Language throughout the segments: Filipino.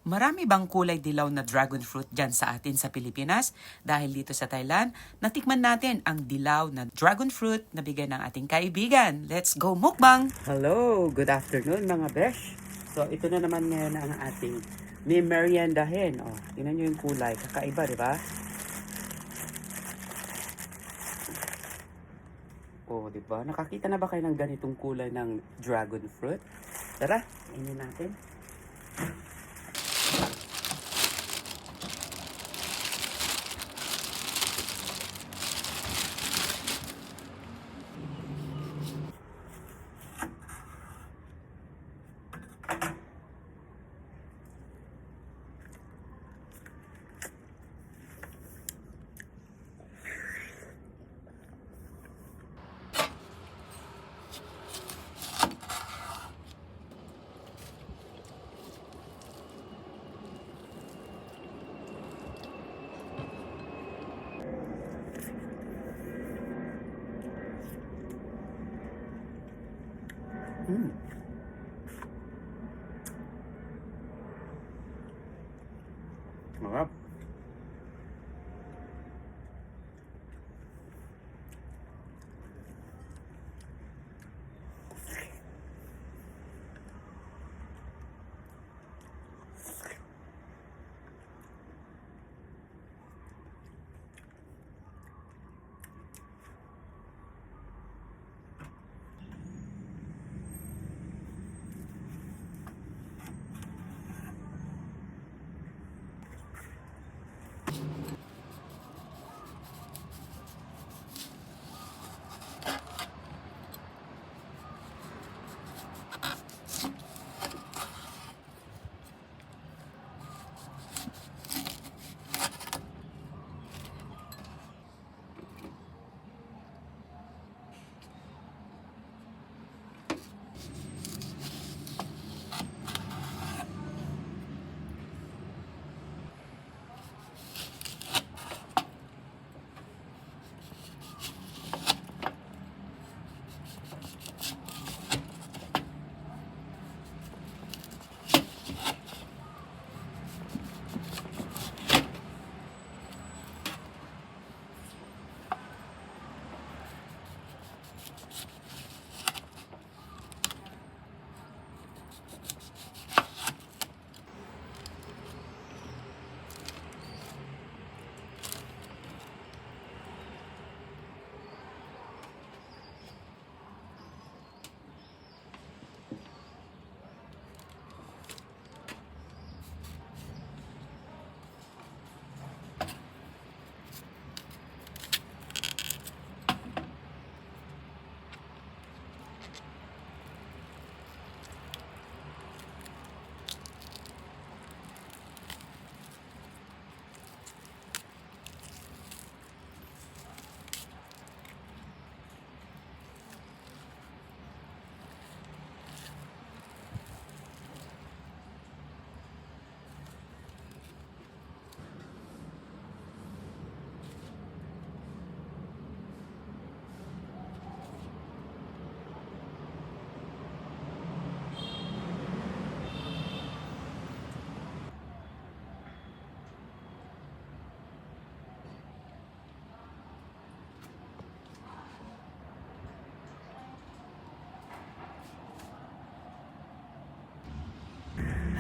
Marami bang kulay dilaw na dragon fruit dyan sa atin sa Pilipinas? Dahil dito sa Thailand, natikman natin ang dilaw na dragon fruit na bigay ng ating kaibigan. Let's go mukbang! Hello! Good afternoon mga besh! So ito na naman ngayon ang ating may meriendahin. Oh, tingnan nyo yung kulay. Kakaiba, di ba? Oh, di ba? Nakakita na ba kayo ng ganitong kulay ng dragon fruit? Tara, inin natin. Sarap.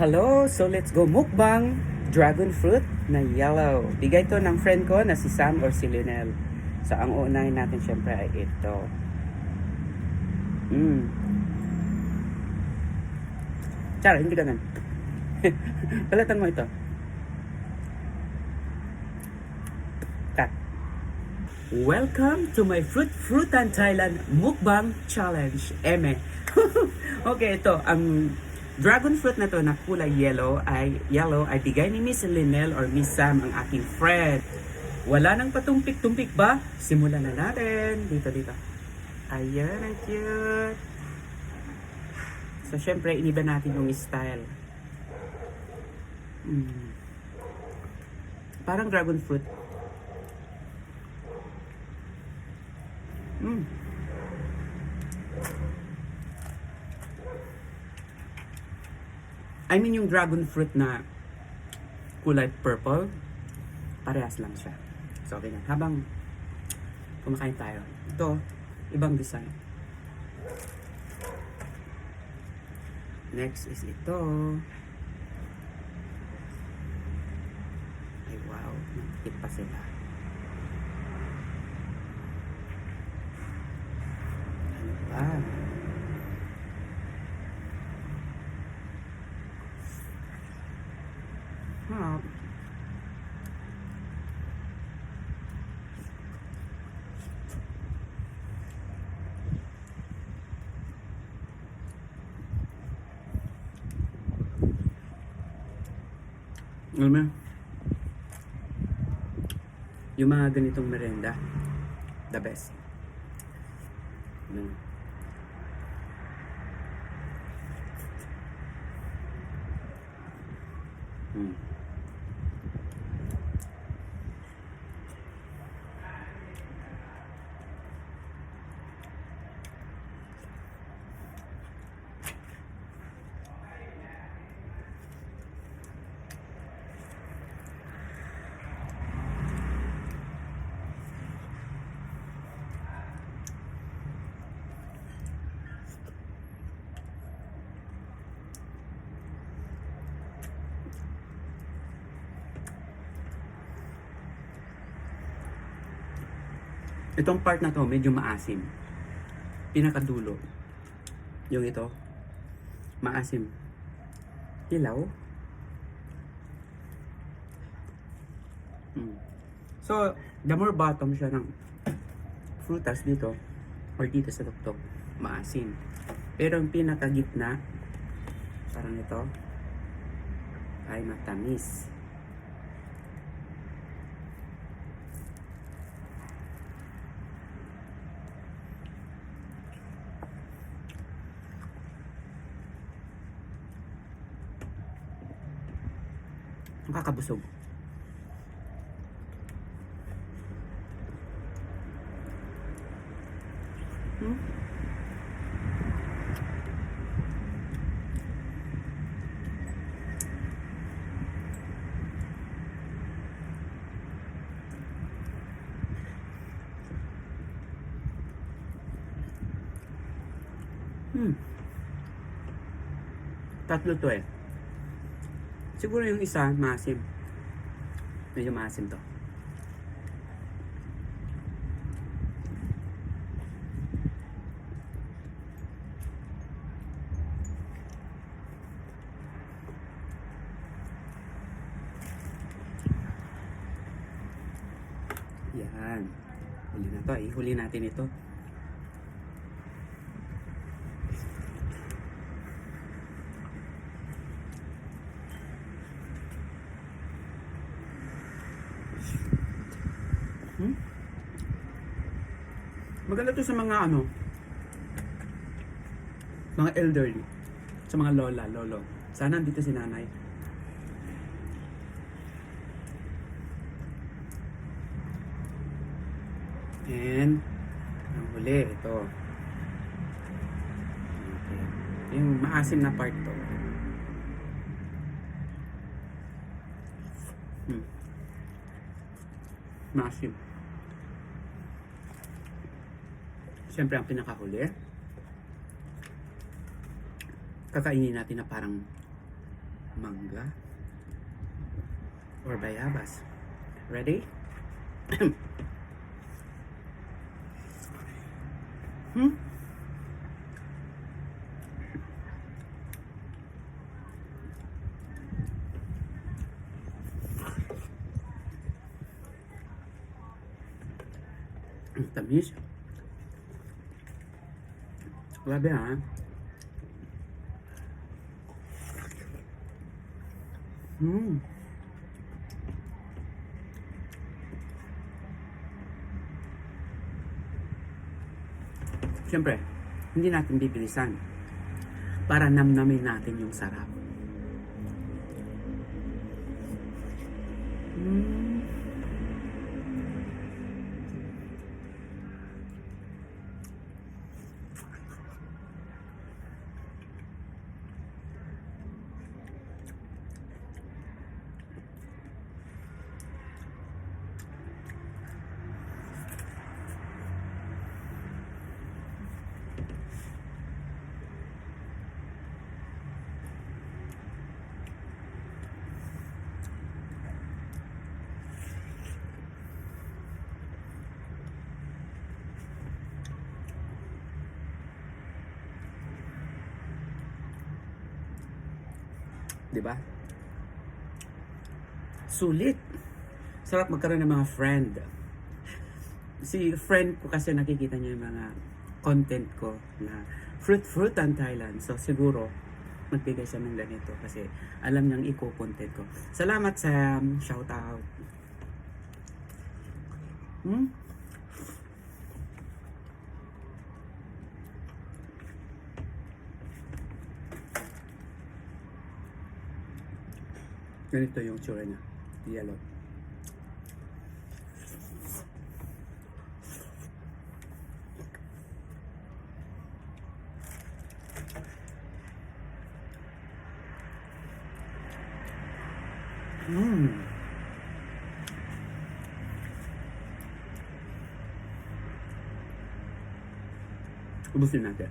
Hello! So let's go mukbang! Dragon fruit na yellow. Bigay to ng friend ko na si Sam or si Lionel. So ang uunahin natin syempre ay ito. Char, hindi ganun. Balatan mo ito. Cut. Welcome to my Fruitan Thailand Mukbang Challenge. Eme. Okay, ito. Ang dragon fruit na to na kulay yellow ay bigay ni Miss Lynel or Miss Sam, ang aking friend. Wala nang patumpik-tumpik ba? Simulan na natin. Dito. Ayan, ang cute. So, syempre, iniba natin yung style. Parang dragon fruit. I mean yung dragon fruit na kulay purple. Parehas lang siya. So, ganyan. Habang kumakain tayo. Ito, ibang design. Next is ito. Ay, wow. Nakikit pa sila. Ano ba? Alam mo, yung mga ganitong merenda, the best. Ayan. Itong part na to medyo maasim. Pinakadulo. Yung ito, maasim. Hilaw. So, the more bottom siya ng frutas dito, or dito sa tuktok, maasim. Pero yung pinakagitna, parang ito, ay matamis. Nakakabusog. Tatlo to eh. Siguro yung isa, maasim. Medyo maasim to. Yan. Huli na to. Ihuli natin ito. Maganda to sa mga mga elderly, sa mga lola, lolo. Sana andito si nanay. And ang huli, ito. Okay. Yung maasim na part to. Maasim. Siyempre ang pinakahuli, kakainin natin na parang mangga or bayabas. Ready? Ang tamis. Grabe ha. Siyempre, hindi natin bibilisan para namnamin natin yung sarap. 'Di ba? Sulit. Sarap magkaroon ng mga friend. Si friend ko kasi nakikita niya yung mga content ko na fruit and Thailand. So siguro magbigay siya ng ganito kasi alam niyang i-content ko. Salamat sa shout out. Ganito yung tsura niya. Yellow. Ubusin natin.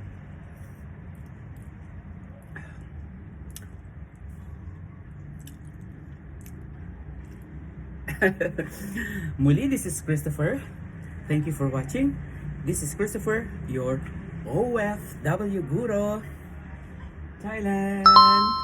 Muli, this is Christopher. Thank you for watching. This is Christopher, your OFW Guru, Thailand.